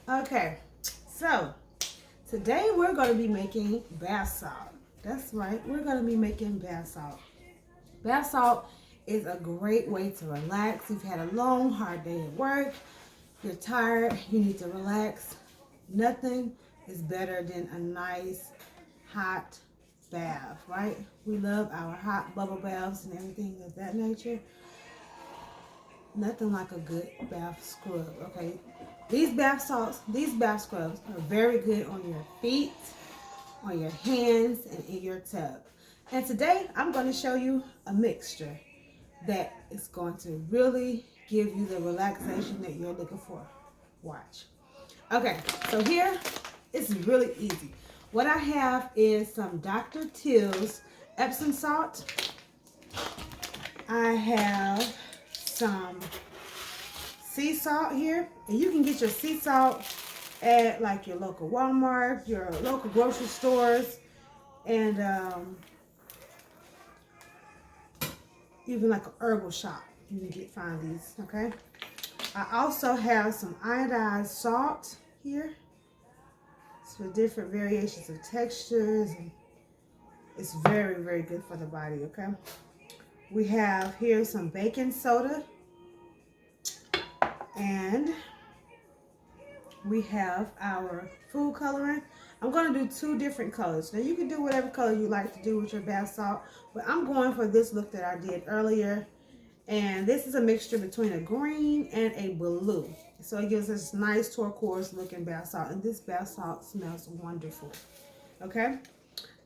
Okay, so today we're going to be making bath salt. That's right, we're going to be making bath salt. Bath salt is a great way to relax. You've had a long, hard day at work. You're tired. You need to relax. Nothing is better than a nice, hot bath, right? We love our hot bubble baths and everything of that nature. Nothing like a good bath scrub, okay? These bath salts, these bath scrubs are very good on your feet, on your hands, and in your tub. And today I'm going to show you a mixture that is going to really give you the relaxation that you're looking for. Watch. Okay, so here it's really easy. What I have is some Dr. Teal's Epsom salt. I have some sea salt here, and you can get your sea salt at like your local Walmart, your local grocery stores, and even like a herbal shop. You can find these. Okay. I also have some iodized salt here. It's for different variations of textures, and it's very, very good for the body. Okay. We have here some baking soda, and we have our food coloring. I'm going to do 2 different colors. Now you can do whatever color you like to do with your bath salt, but I'm going for this look that I did earlier. And this is a mixture between a green and a blue. So it gives us nice turquoise looking bath salt. And this bath salt smells wonderful. Okay.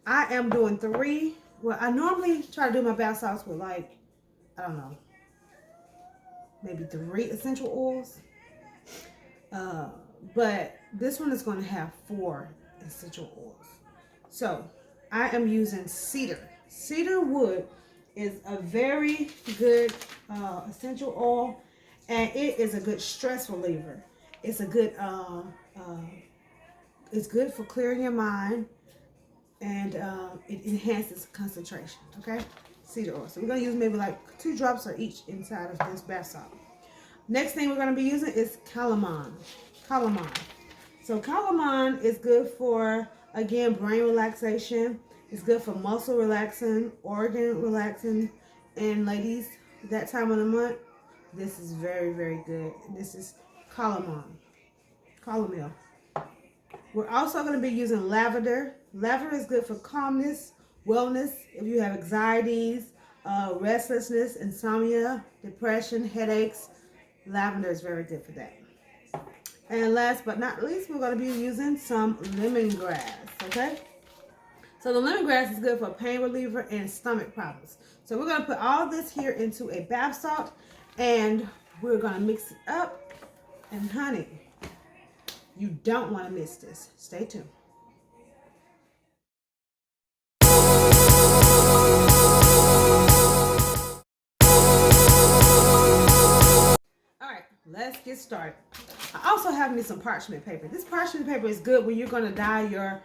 I am doing 3. Well, I normally try to do my bath salts with like, I don't know, maybe 3 essential oils. But this one is going to have 4 essential oils. So I am using cedar. Cedar wood is a very good essential oil, and it is a good stress reliever. It's a good it's good for clearing your mind, and it enhances concentration. Okay, cedar oil. So we're gonna use maybe like 2 drops or each inside of this bath salt. Next thing we're gonna be using is calamine. Calamine. So calamine is good for, again, brain relaxation. It's good for muscle relaxing, organ relaxing, and ladies, that time of the month, this is very, very good. This is calamine. Calomel. We're also going to be using lavender. Lavender is good for calmness, wellness. If you have anxieties, restlessness, insomnia, depression, headaches, lavender is very good for that. And last but not least, we're going to be using some lemongrass, okay? So the lemongrass is good for pain reliever and stomach problems. So we're going to put all this here into a bath salt, and we're going to mix it up. And honey, you don't want to miss this. Stay tuned. All right, let's get started. I also have me some parchment paper. This parchment paper is good when you're going to dye your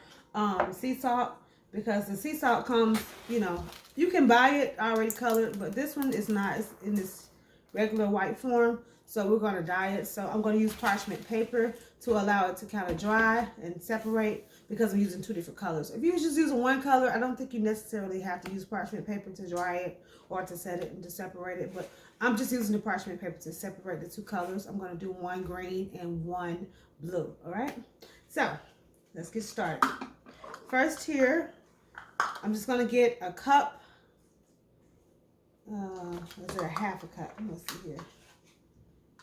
sea salt, because the sea salt comes, you know, you can buy it already colored, but this one is not. It's in this regular white form, so we're going to dye it. So I'm going to use parchment paper to allow it to kind of dry and separate, because I'm using 2 different colors. If you're just using 1 color, I don't think you necessarily have to use parchment paper to dry it or to set it and to separate it, but I'm just using the parchment paper to separate the 2 colors. I'm going to do 1 green and 1 blue. All right, so let's get started. First here, I'm just going to get a cup. Is it a half a cup? Let's see here.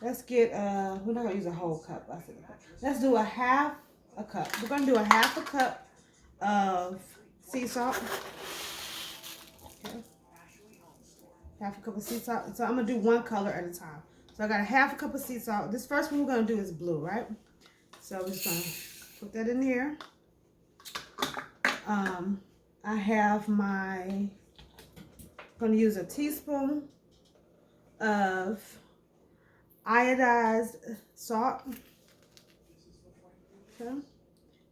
Let's get, we're not going to use a whole cup. I said, let's do a half a cup. We're going to do a half a cup of sea salt. Okay. Half a cup of sea salt. So I'm going to do 1 color at a time. So I got a half a cup of sea salt. This first one we're going to do is blue, right? So we're just going to put that in here. I have my, going to use a teaspoon of iodized salt. Okay, I'm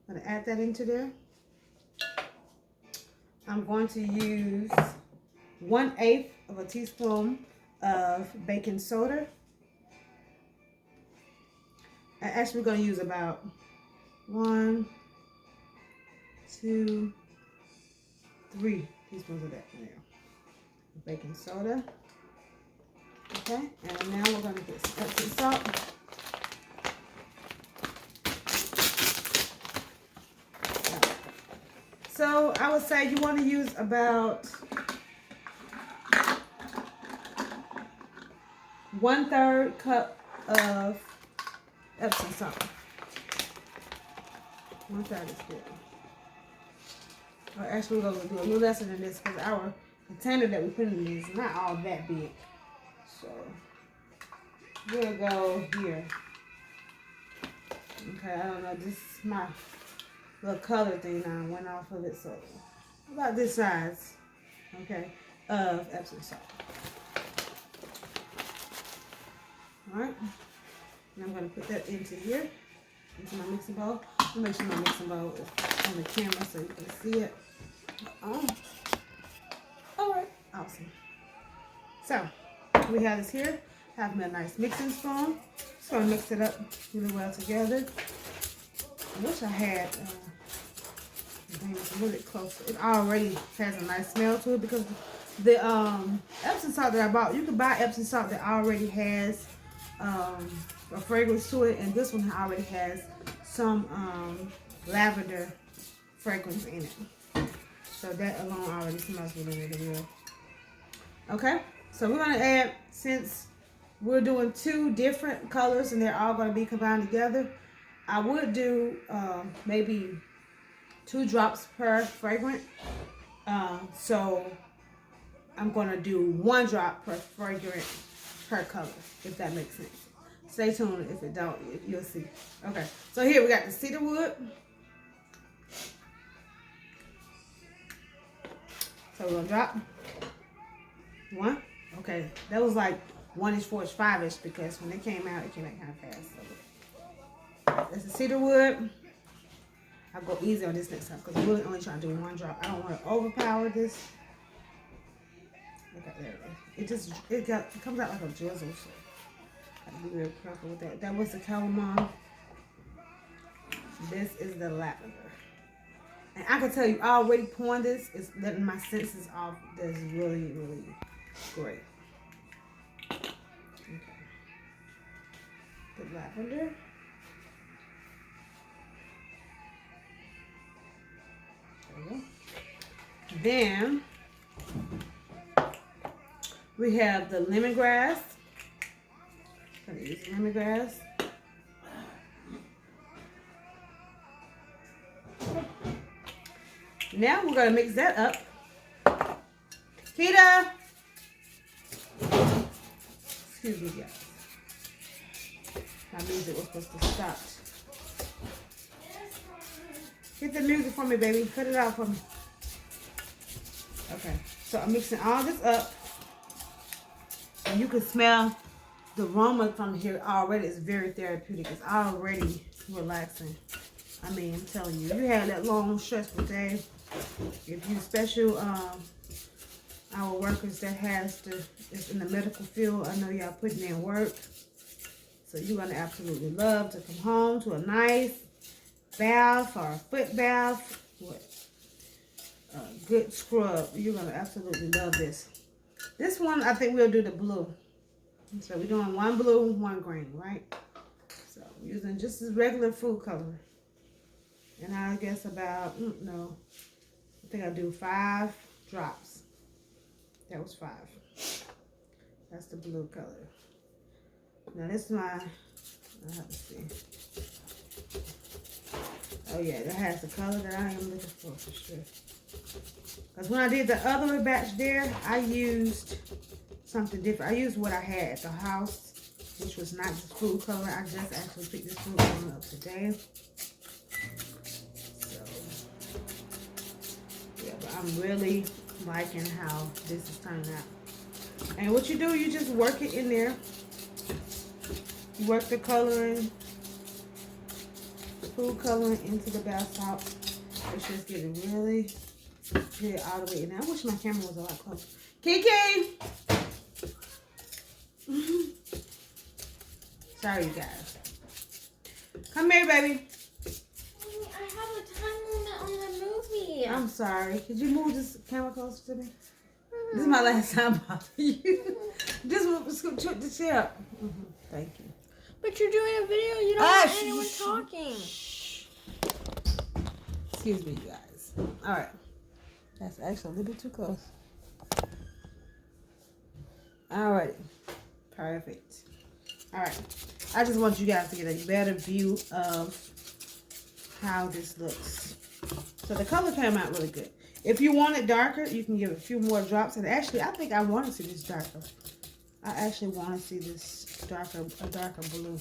going to add that into there. I'm going to use 1/8 of a teaspoon of baking soda. Actually, we're going to use about 1, 2, 3 teaspoons of that now. Baking soda. Okay, and now we're going to get some Epsom salt. So I would say you want to use about 1/3 cup of Epsom salt. 1/3 is good. Or actually, we're going to do a little less than this because our container that we put in is not all that big. So we'll go here. Okay, I don't know. This is my little color thing now. Went off of it. So about this size, okay, of Epsom salt. Alright. And I'm going to put that into here, into my mixing bowl. I'll make sure my mixing bowl is on the camera so you can see it. Alright, awesome. So, we have this here. Have me a nice mixing spoon. Just going to mix it up really well together. I wish I had, it's really close. It already has a nice smell to it because the Epsom salt that I bought, you can buy Epsom salt that already has a fragrance to it, and this one already has some lavender fragrance in it. So that alone already smells really, really good. Okay, so we're going to add, since we're doing 2 different colors and they're all going to be combined together, I would do maybe 2 drops per fragrance. So I'm going to do 1 drop per fragrance per color, if that makes sense. Stay tuned. If it don't, you'll see. Okay, so here we got the cedar wood. So we're going to drop 1. Okay, that was like 1-ish, 4-ish, 5-ish because when it came out kind of fast. So that's the cedar wood. I'll go easy on this next time because I'm really only trying to do 1 drop. I don't want to overpower this. Okay, there it is. It comes out like a drizzle, so I have to be real careful with that. That was the cardamom. This is the lavender. And I can tell you, already pouring this is letting my senses off. That's really, really great. Okay. The lavender. There we go. Then we have the lemongrass. I'm going to use lemongrass. Now we're going to mix that up. Kita! Excuse me, guys. My music was supposed to stop. Hit the music for me, baby. Cut it out for me. Okay. So I'm mixing all this up. And you can smell the aroma from here already. It's very therapeutic. It's already relaxing. I mean, I'm telling you. If you have that long, stressful day, if you special our workers that is in the medical field, I know y'all putting in work. So you're going to absolutely love to come home to a nice bath or a foot bath with a good scrub. You're going to absolutely love this. This one, I think we'll do the blue. So we're doing 1 blue, 1 green, right? So we're using just as regular food color. And I guess about, no, I think I'll do 5 drops. That was 5. That's the blue color. Now this is my, I have to see. Oh yeah, that has the color that I am looking for sure. Because when I did the other batch there, I used something different. I used what I had at the house, which was not just food color. I just actually picked this food color up today. So, yeah, but I'm really liking how this is turning out. And what you do, you just work it in there. You work the coloring, food coloring into the bath salt. It's just getting really good all the way in there. I wish my camera was a lot closer. Kiki! Sorry, you guys. Come here, baby. Mommy, I have a time limit on the movie. I'm sorry. Could you move this camera closer to me? This is my last time bothering you. Just scoot the chair up. Thank you. But you're doing a video. You don't want anyone talking. Excuse me, you guys. All right. That's actually a little bit too close. All right. Perfect. All right. I just want you guys to get a better view of how this looks. So the color came out really good. If you want it darker, you can give it a few more drops. And actually, I think I want to see this darker. I actually want to see this a darker blue.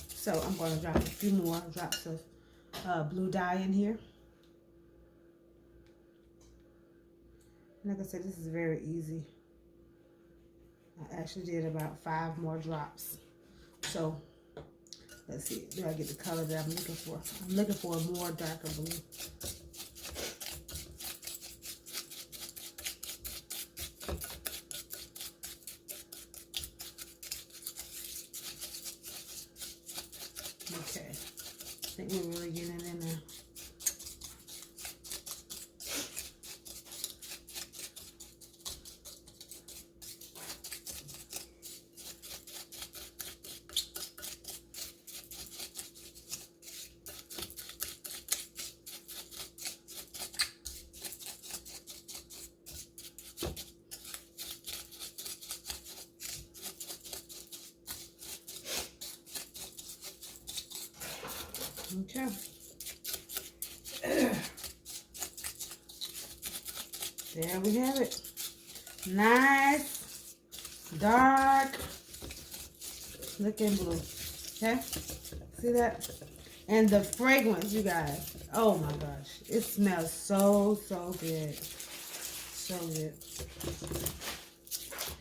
So I'm going to drop a few more drops of blue dye in here. Like I said, this is very easy. I actually did about 5 more drops. So let's see. Do I get the color that I'm looking for? I'm looking for a more darker blue. Okay. I think we're really getting it in there. Okay. There we have it. Nice, dark looking blue. Okay? See that? And the fragrance, you guys. Oh my gosh. It smells so good. So good.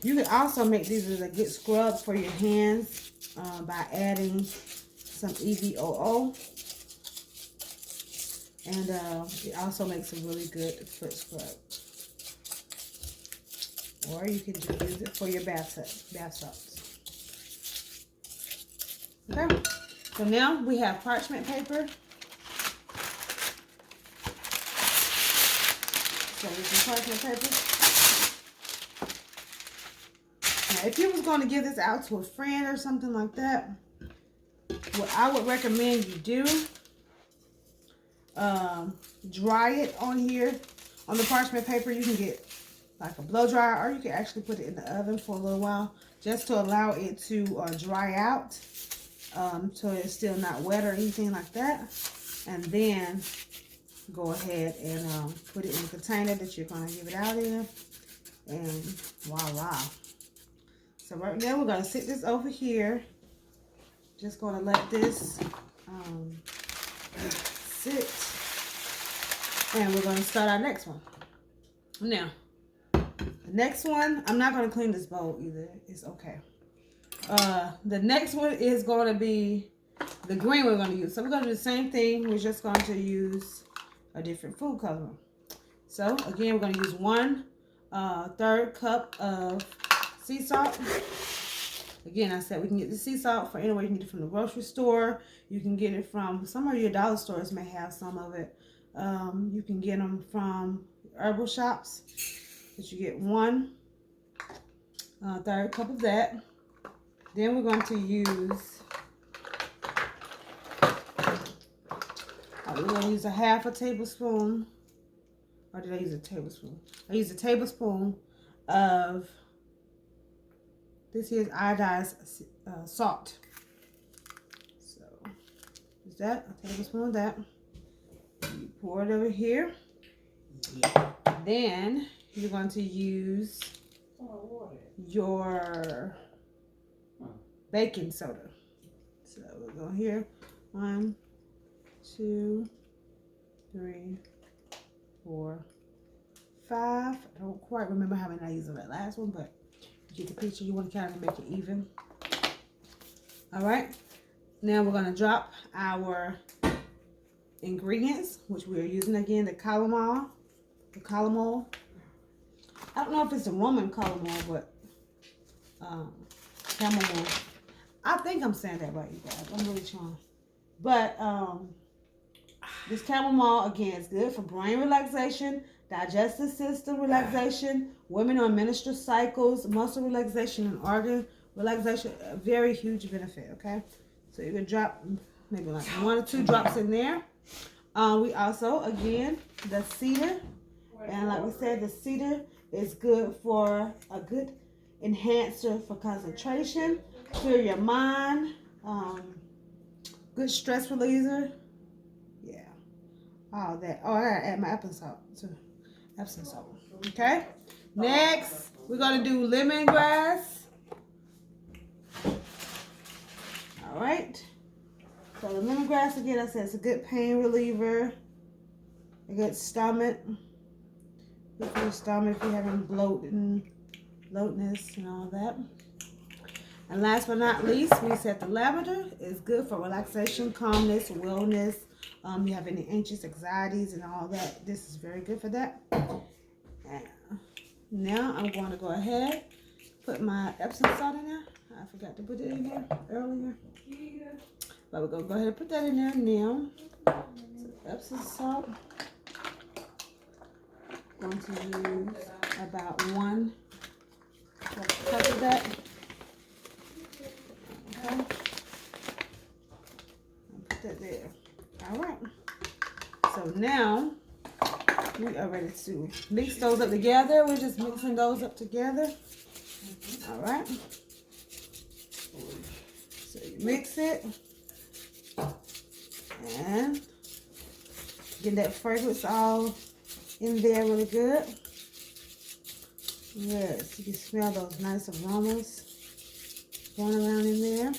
You can also make these as a good scrub for your hands by adding some EVOO. And it also makes a really good foot scrub. Or you can just use it for your bath salts. Okay. So now we have parchment paper. So with some parchment paper. Now, if you was going to give this out to a friend or something like that, what I would recommend you do, dry it on here. On the parchment paper, you can get like a blow dryer, or you can actually put it in the oven for a little while just to allow it to dry out, so it's still not wet or anything like that. And then go ahead and put it in the container that you're going to give it out in, and voila. So right now we're going to sit this over here. Just going to let this sit, and we're going to start our next one. Now, the next one, I'm not going to clean this bowl either. It's okay. The next one is going to be the green we're going to use. So we're going to do the same thing. We're just going to use a different food coloring. So again, we're going to use 1/3 cup of sea salt. Again, I said we can get the sea salt for anywhere. You can get it from the grocery store. You can get it from some of your dollar stores may have some of it. You can get them from herbal shops. But you get 1/3 cup of that. Then we're going to use, we're going to use a 1/2 tablespoon. Or did I use a tablespoon? I used a tablespoon of this here's iodized salt. So, is that a tablespoon of that? You pour it over here. Then you're going to use your baking soda. So we'll go here. 1, 2, 3, 4, 5. I don't quite remember how many I used on that last one, but you get the picture. You want to kind of make it even. All right. Now we're going to drop our ingredients, which we are using again, the calomel. I don't know if it's a Roman calomel, but chamomile. I think I'm saying that right, you guys. I'm really trying. But this chamomile, again, is good for brain relaxation, digestive system relaxation, women on menstrual cycles, muscle relaxation, and organ relaxation. A very huge benefit, okay? So you can drop maybe like 1 or 2 drops in there. We also, again, the cedar. And like we said, the cedar is good for a good enhancer for concentration, clear your mind, good stress reliever. Yeah, all that. Oh, I gotta add my Epsom salt too. Epsom salt. Okay. Next, we're gonna do lemongrass. All right. So the lemongrass, again, I said it's a good pain reliever, a good stomach. Good for your stomach if you're having bloatness and all that. And last but not least, we said the lavender is good for relaxation, calmness, wellness. You have any anxious anxieties and all that. This is very good for that. And now I'm going to go ahead, put my Epsom salt in there. I forgot to put it in there earlier. But we're going to go ahead and put that in there now. So Epsom salt. I'm going to use about 1 cup of that. Okay. I'll put that there. All right. So now we are ready to mix those up together. We're just mixing those up together. All right. So you mix it and get that fragrance all in there really good. Yes, you can smell those nice aromas going around in there.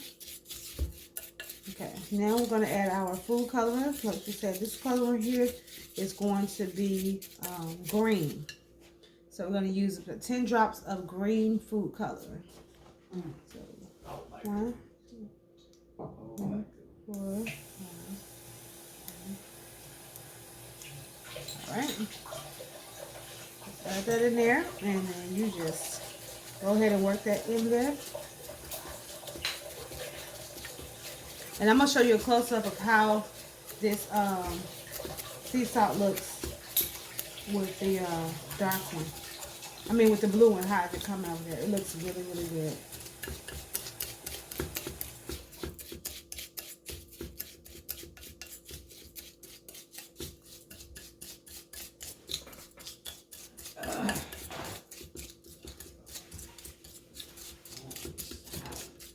Okay, now we're going to add our food coloring. Like we said, this color here is going to be green. So we're going to use 10 drops of green food coloring. So 1, 2, 3, 4, 5. All right. Add that in there, and then you just go ahead and work that in there. And I'm going to show you a close-up of how this sea salt looks with the dark one. I mean with the blue one, how it come out there. It looks really, really good.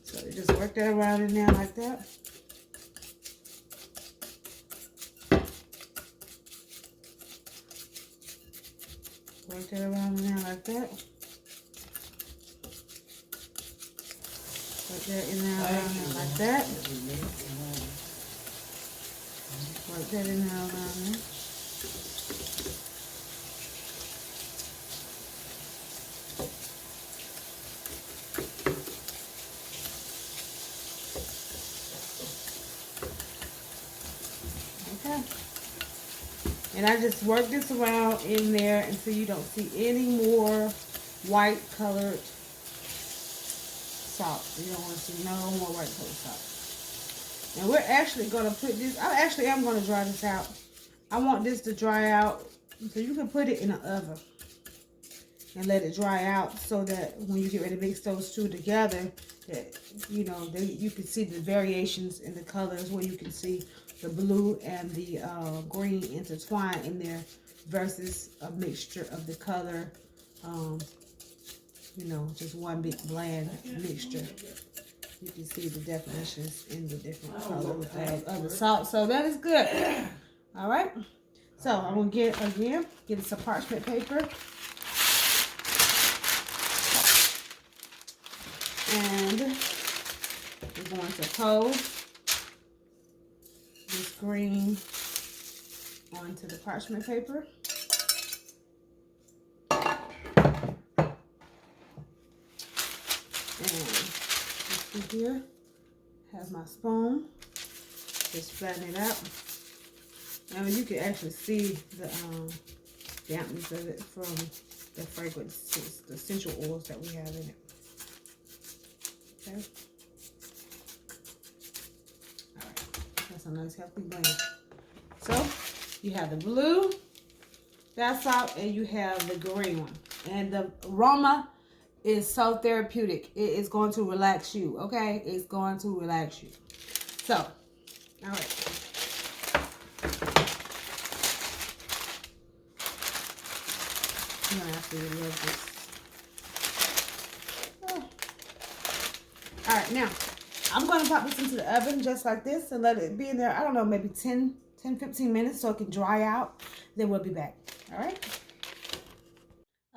So you just work that around in there like that. Work that around in there like that. Work that in there around there like that. Work that in there around there. Okay. And I just work this around in there until you don't see any more white colored salt. You don't want to see no more white colored salt. And we're actually going to put this, I actually am going to dry this out. I want this to dry out so you can put it in the oven and let it dry out so that when you get ready to mix those two together, that you know, you can see the variations in the colors where you can see the blue and the green intertwine in there versus a mixture of the color, you know, just one big bland mixture. You can see the definitions in the different colors of the salt. So that is good. All right. So I'm going to get some parchment paper. And we're going to pose this green onto the parchment paper. And this here has my spoon. Just flatten it out. Now you can actually see the dampness of it from the fragrances, the essential oils that we have in it. Okay. makes a nice healthy blend. So you have the blue bath salt and you have the green one. And the aroma is so therapeutic. It is going to relax you, okay? It's going to relax you. So, all right. I'm gonna absolutely love this. Oh. All right, now I'm gonna pop this into the oven just like this and let it be in there, I don't know, maybe 10-15 minutes so it can dry out. Then we'll be back. All right.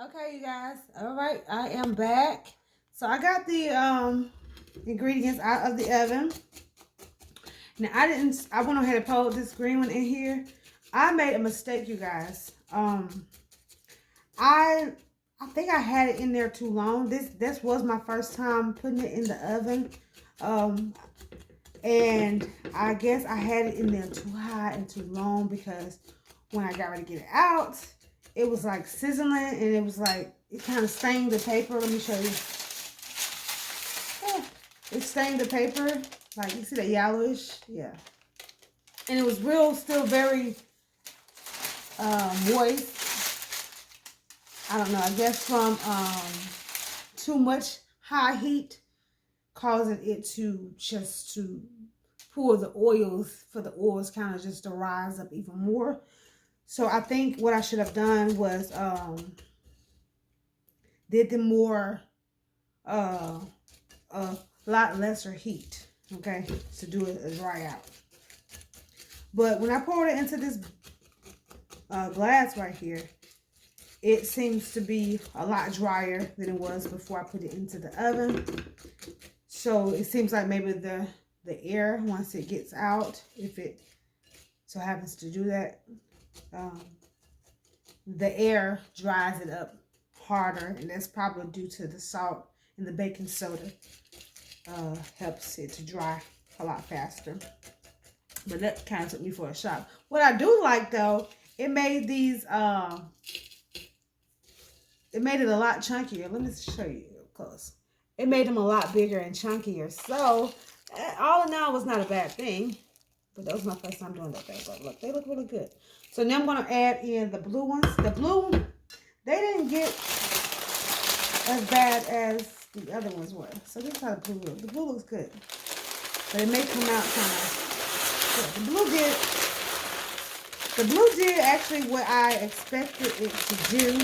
Okay, you guys. All right, I am back. So I got the ingredients out of the oven. Now I went ahead and pulled this green one in here. I made a mistake, you guys. I think I had it in there too long. This was my first time putting it in the oven. And I guess I had it in there too high and too long, because when I got ready to get it out, it was like sizzling and it was like, it kind of stained the paper. Let me show you. Oh, it stained the paper. Like, you see that yellowish? Yeah. And it was still very moist. I don't know, I guess from too much high heat causing it to pour the oils, for the oils kind of just to rise up even more. So I think what I should have done was did the more a lot lesser heat, okay, to do it dry out. But when I poured it into this glass right here, it seems to be a lot drier than it was before I put it into the oven. So it seems like maybe the air, once it gets out, if it so happens to do that, the air dries it up harder, and that's probably due to the salt and the baking soda helps it to dry a lot faster. But that kind of took me for a shock. What I do like, though, it made these it made it a lot chunkier. Let me show you up close. It made them a lot bigger and chunkier. So all in all, it was not a bad thing. But that was my first time doing that thing. But look, they look really good. So now I'm going to add in the blue ones. The blue, they didn't get as bad as the other ones were. So this is how the blue looks. The blue looks good. But it may come out kind of good. The blue did actually what I expected it to do.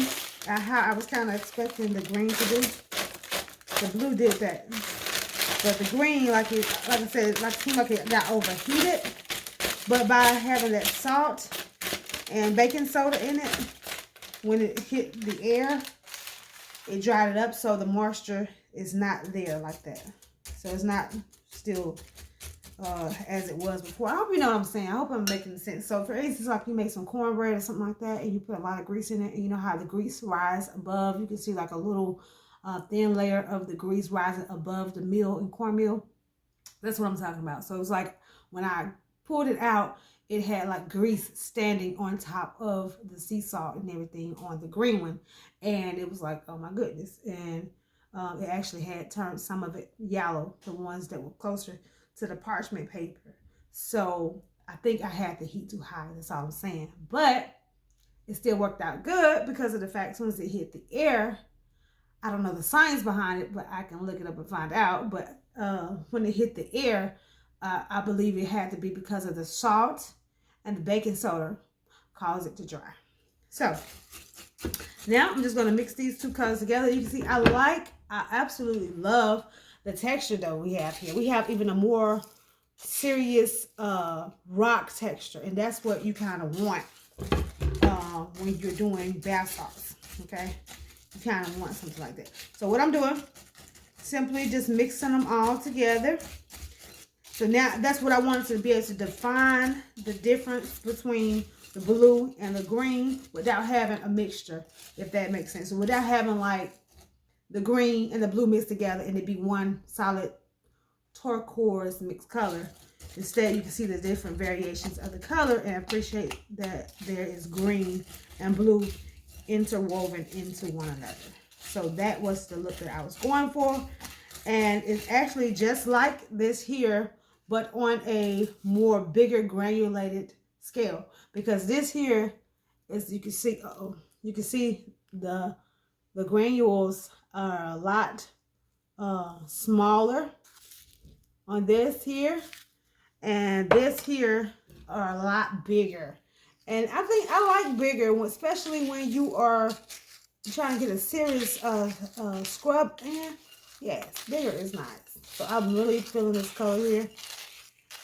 How I was kind of expecting the green to do. The blue did that. But the green, like I said, it seemed like it got overheated. But by having that salt and baking soda in it, when it hit the air, it dried it up, so the moisture is not there like that. So it's not still as it was before. I hope you know what I'm saying. I hope I'm making sense. So for instance, like you make some cornbread or something like that, and you put a lot of grease in it, and you know how the grease rise above. You can see like a little thin layer of the grease rising above the meal and cornmeal. That's what I'm talking about. So it's like when I pulled it out, it had like grease standing on top of the sea salt and everything on the green one. And it was like, oh my goodness. And it actually had turned some of it yellow, the ones that were closer to the parchment paper. So I think I had the heat too high. That's all I'm saying. But it still worked out good because of the fact as soon as it hit the air, I don't know the science behind it, but I can look it up and find out. But when it hit the air, I believe it had to be because of the salt and the baking soda caused it to dry. So now I'm just going to mix these two colors together. You can see I absolutely love the texture that we have here. We have even a more serious rock texture, and that's what you kind of want when you're doing bath salts, okay? You kind of want something like that. So what I'm doing, simply just mixing them all together. So now that's what I wanted to be able to define the difference between the blue and the green without having a mixture, if that makes sense. So without having like the green and the blue mixed together and it be one solid turquoise mixed color. Instead, you can see the different variations of the color and appreciate that there is green and blue interwoven into one another. So that was the look that I was going for. And it's actually just like this here but on a more bigger granulated scale. Because this here, as you can see, you can see the granules are a lot smaller on this here, and this here are a lot bigger. And I think I like bigger, especially when you are trying to get a serious scrub in. Yes, bigger is nice. So I'm really feeling this color here.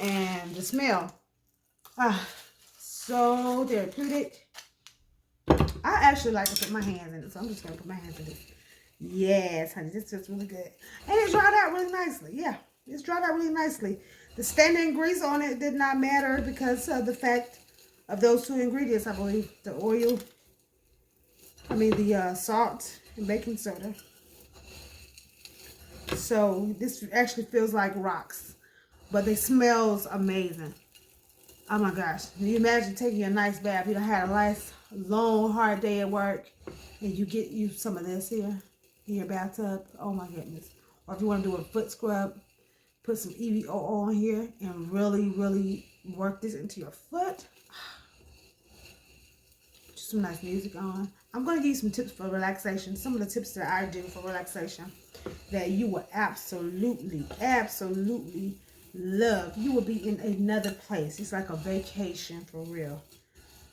And the smell, so therapeutic. I actually like to put my hands in it, so I'm just going to put my hands in it. Yes, honey, this feels really good. And it dried out really nicely. Yeah, it's dried out really nicely. The standing grease on it did not matter because of the fact of those two ingredients, I believe. The oil, the salt and baking soda. So this actually feels like rocks, but it smells amazing. Oh my gosh. Can you imagine taking a nice bath? You done had a nice, long, hard day at work, and you get some of this here in your bathtub. Oh my goodness. Or if you want to do a foot scrub, put some EVO on here and really, really work this into your foot. Just some nice music on. I'm going to give you some tips for relaxation. Some of the tips that I do for relaxation that you will absolutely, absolutely love. You will be in another place. It's like a vacation for real.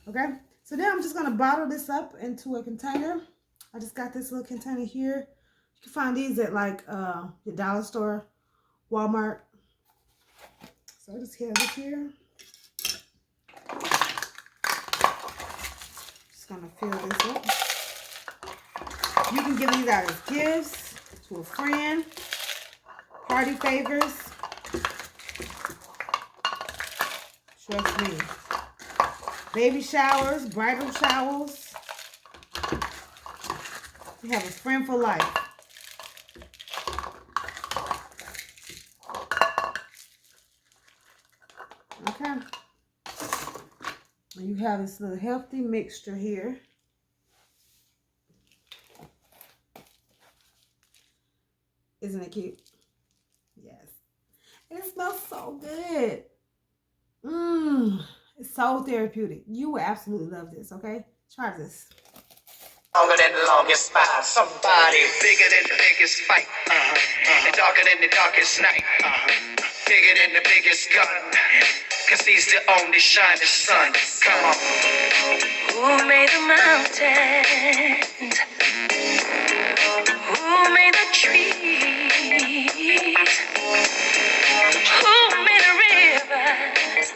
Okay, so now I'm just going to bottle this up into a container. I just got this little container here. You can find these at like the dollar store, Walmart. So I just have this here. Just going to fill this up. You can give these out as gifts to a friend, party favors. Trust me. Baby showers, bridal showers. You have a friend for life. Okay. And you have this little healthy mixture here. Isn't it cute? Yes. And it smells so good. It's so therapeutic. You will absolutely love this, okay? Try this. Longer than the longest spot. Somebody bigger than the biggest fight. And darker than the darkest night. Bigger than the biggest gun. Cause he's the only shining sun. Come on. Who made the mountains? Who made the trees? Who made the rivers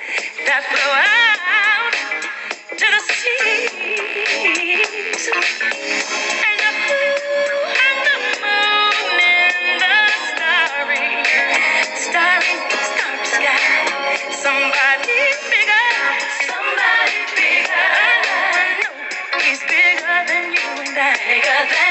that flow out to the seas? And the moon and the starry sky. Somebody bigger. I know he's bigger than you and I. Bigger than